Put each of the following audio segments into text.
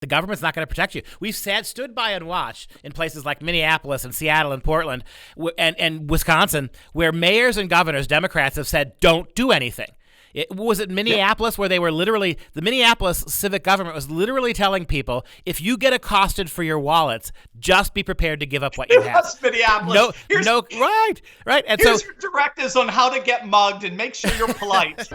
The government's not going to protect you. We've stood by and watched in places like Minneapolis and Seattle and Portland and Wisconsin, where mayors and governors, Democrats, have said, don't do anything. Was it Minneapolis where they were literally, the Minneapolis civic government was literally telling people, if you get accosted for your wallets, just be prepared to give up what you have. That's Minneapolis. Right. And here's your directives on how to get mugged and make sure you're polite.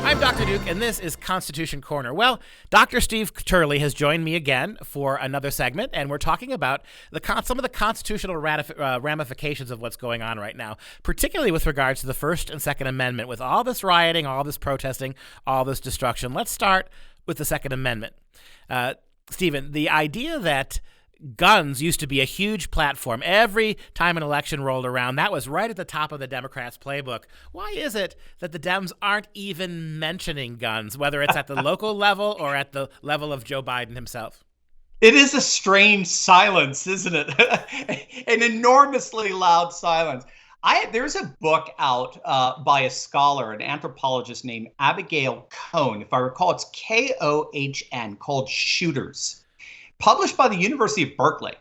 I'm Dr. Duke, and this is Constitution Corner. Well, Dr. Steve Turley has joined me again for another segment, and we're talking about some of the constitutional ramifications of what's going on right now, particularly with regards to the First and Second Amendment, with all this rioting, all this protesting, all this destruction. Let's start with the Second Amendment. Stephen, the idea that guns used to be a huge platform. Every time an election rolled around, that was right at the top of the Democrats' playbook. Why is it that the Dems aren't even mentioning guns, whether it's at the local level or at the level of Joe Biden himself? It is a strange silence, isn't it? An enormously loud silence. There's a book out by a scholar, an anthropologist named Abigail Cohn. If I recall, it's Kohn, called Shooters, published by the University of Berkeley.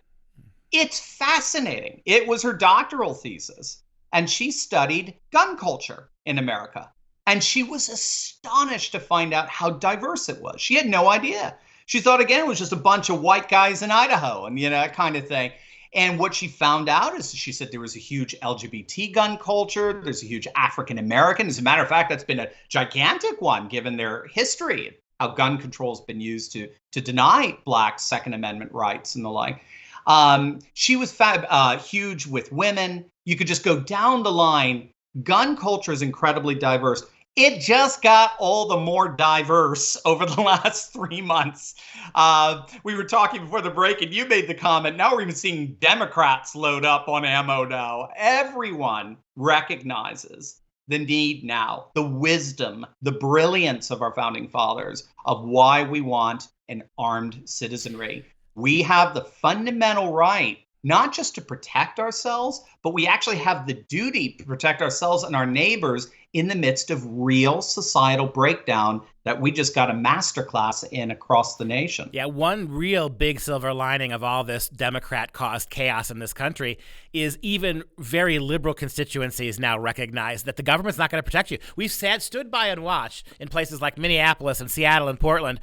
It's fascinating. It was her doctoral thesis, and she studied gun culture in America. And she was astonished to find out how diverse it was. She had no idea. She thought, again, it was just a bunch of white guys in Idaho and, that kind of thing. And what she found out is, she said, there was a huge LGBT gun culture. There's a huge African American. As a matter of fact, that's been a gigantic one given their history, how gun control has been used to deny Black Second Amendment rights and the like. She was huge with women. You could just go down the line. Gun culture is incredibly diverse. It just got all the more diverse over the last 3 months. We were talking before the break, and you made the comment, now we're even seeing Democrats load up on ammo now. Everyone recognizes the need now, the wisdom, the brilliance of our founding fathers of why we want an armed citizenry. We have the fundamental right not just to protect ourselves, but we actually have the duty to protect ourselves and our neighbors in the midst of real societal breakdown that we just got a masterclass in across the nation. Yeah, one real big silver lining of all this Democrat-caused chaos in this country is even very liberal constituencies now recognize that the government's not going to protect you. We've stood by and watched in places like Minneapolis and Seattle and Portland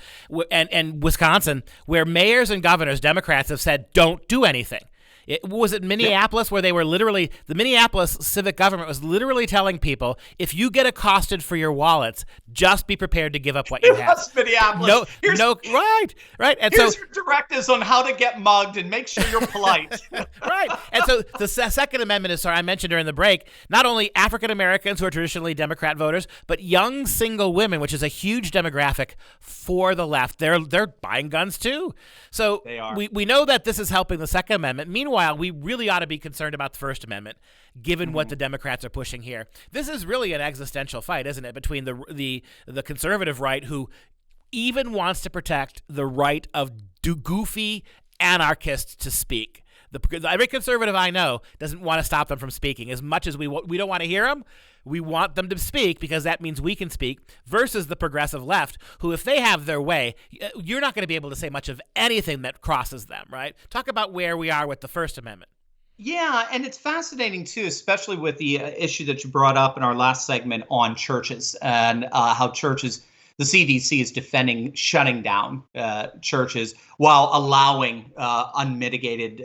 and Wisconsin, where mayors and governors, Democrats, have said, don't do anything. Was it Minneapolis where they were literally, the Minneapolis civic government was literally telling people, if you get accosted for your wallets, just be prepared to give up what you have. That's Minneapolis. Right. And here's your directives on how to get mugged and make sure you're polite. Right. And so the Second Amendment is, I mentioned during the break, not only African Americans who are traditionally Democrat voters, but young single women, which is a huge demographic for the left. They're buying guns too. So we know that this is helping the Second Amendment. Meanwhile, we really ought to be concerned about the First Amendment, given what the Democrats are pushing here. This is really an existential fight, isn't it, between the conservative right, who even wants to protect the right of goofy anarchists to speak. Every conservative I know doesn't want to stop them from speaking. As much as we don't want to hear them, we want them to speak because that means we can speak, versus the progressive left, who, if they have their way, you're not going to be able to say much of anything that crosses them, right? Talk about where we are with the First Amendment. Yeah, and it's fascinating, too, especially with the issue that you brought up in our last segment on churches and how churches, the CDC is defending shutting down churches while allowing unmitigated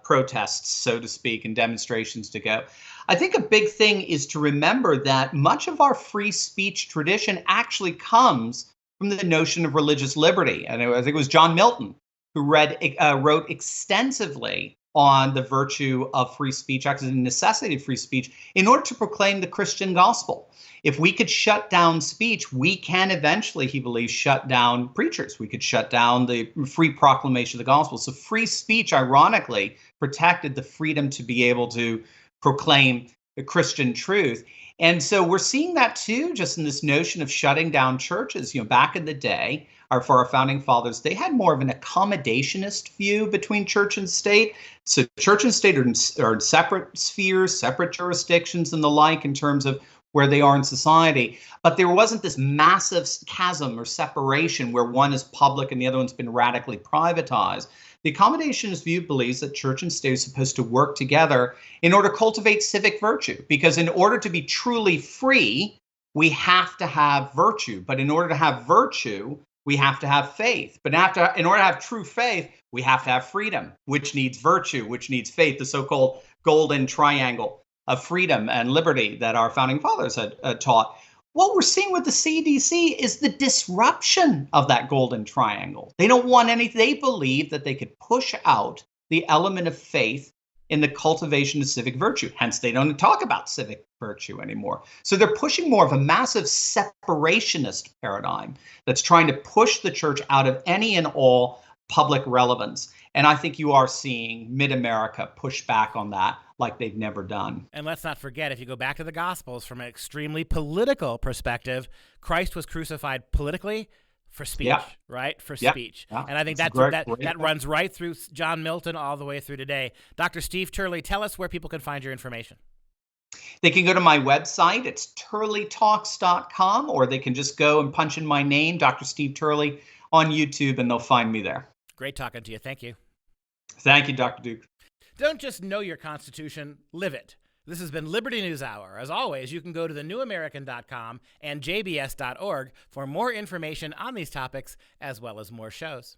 protests, so to speak, and demonstrations to go. I think a big thing is to remember that much of our free speech tradition actually comes from the notion of religious liberty. And I think it was John Milton who wrote extensively on the virtue of free speech, actually the necessity of free speech, in order to proclaim the Christian gospel. If we could shut down speech, we can eventually, he believes, shut down preachers. We could shut down the free proclamation of the gospel. So free speech, ironically, protected the freedom to be able to proclaim the Christian truth. And so we're seeing that too, just in this notion of shutting down churches. Back in the day, for our founding fathers, they had more of an accommodationist view between church and state. So church and state are in separate spheres, separate jurisdictions and the like in terms of where they are in society. But there wasn't this massive chasm or separation where one is public and the other one's been radically privatized. The accommodationist view believes that church and state are supposed to work together in order to cultivate civic virtue, because in order to be truly free, we have to have virtue. But in order to have virtue, we have to have faith. But in order to have true faith, we have to have freedom, which needs virtue, which needs faith, the so-called golden triangle of freedom and liberty that our founding fathers had taught. What we're seeing with the CDC is the disruption of that golden triangle. They don't want anything. They believe that they could push out the element of faith in the cultivation of civic virtue. Hence, they don't talk about civic virtue anymore. So they're pushing more of a massive separationist paradigm that's trying to push the church out of any and all public relevance. And I think you are seeing mid-America push back on that like they've never done. And let's not forget, if you go back to the Gospels from an extremely political perspective, Christ was crucified politically for speech, right? For speech. Yeah. And I think that runs right through John Milton all the way through today. Dr. Steve Turley, tell us where people can find your information. They can go to my website. It's turleytalks.com, or they can just go and punch in my name, Dr. Steve Turley, on YouTube, and they'll find me there. Great talking to you. Thank you. Thank you, Dr. Duke. Don't just know your Constitution, live it. This has been Liberty News Hour. As always, you can go to thenewamerican.com and jbs.org for more information on these topics, as well as more shows.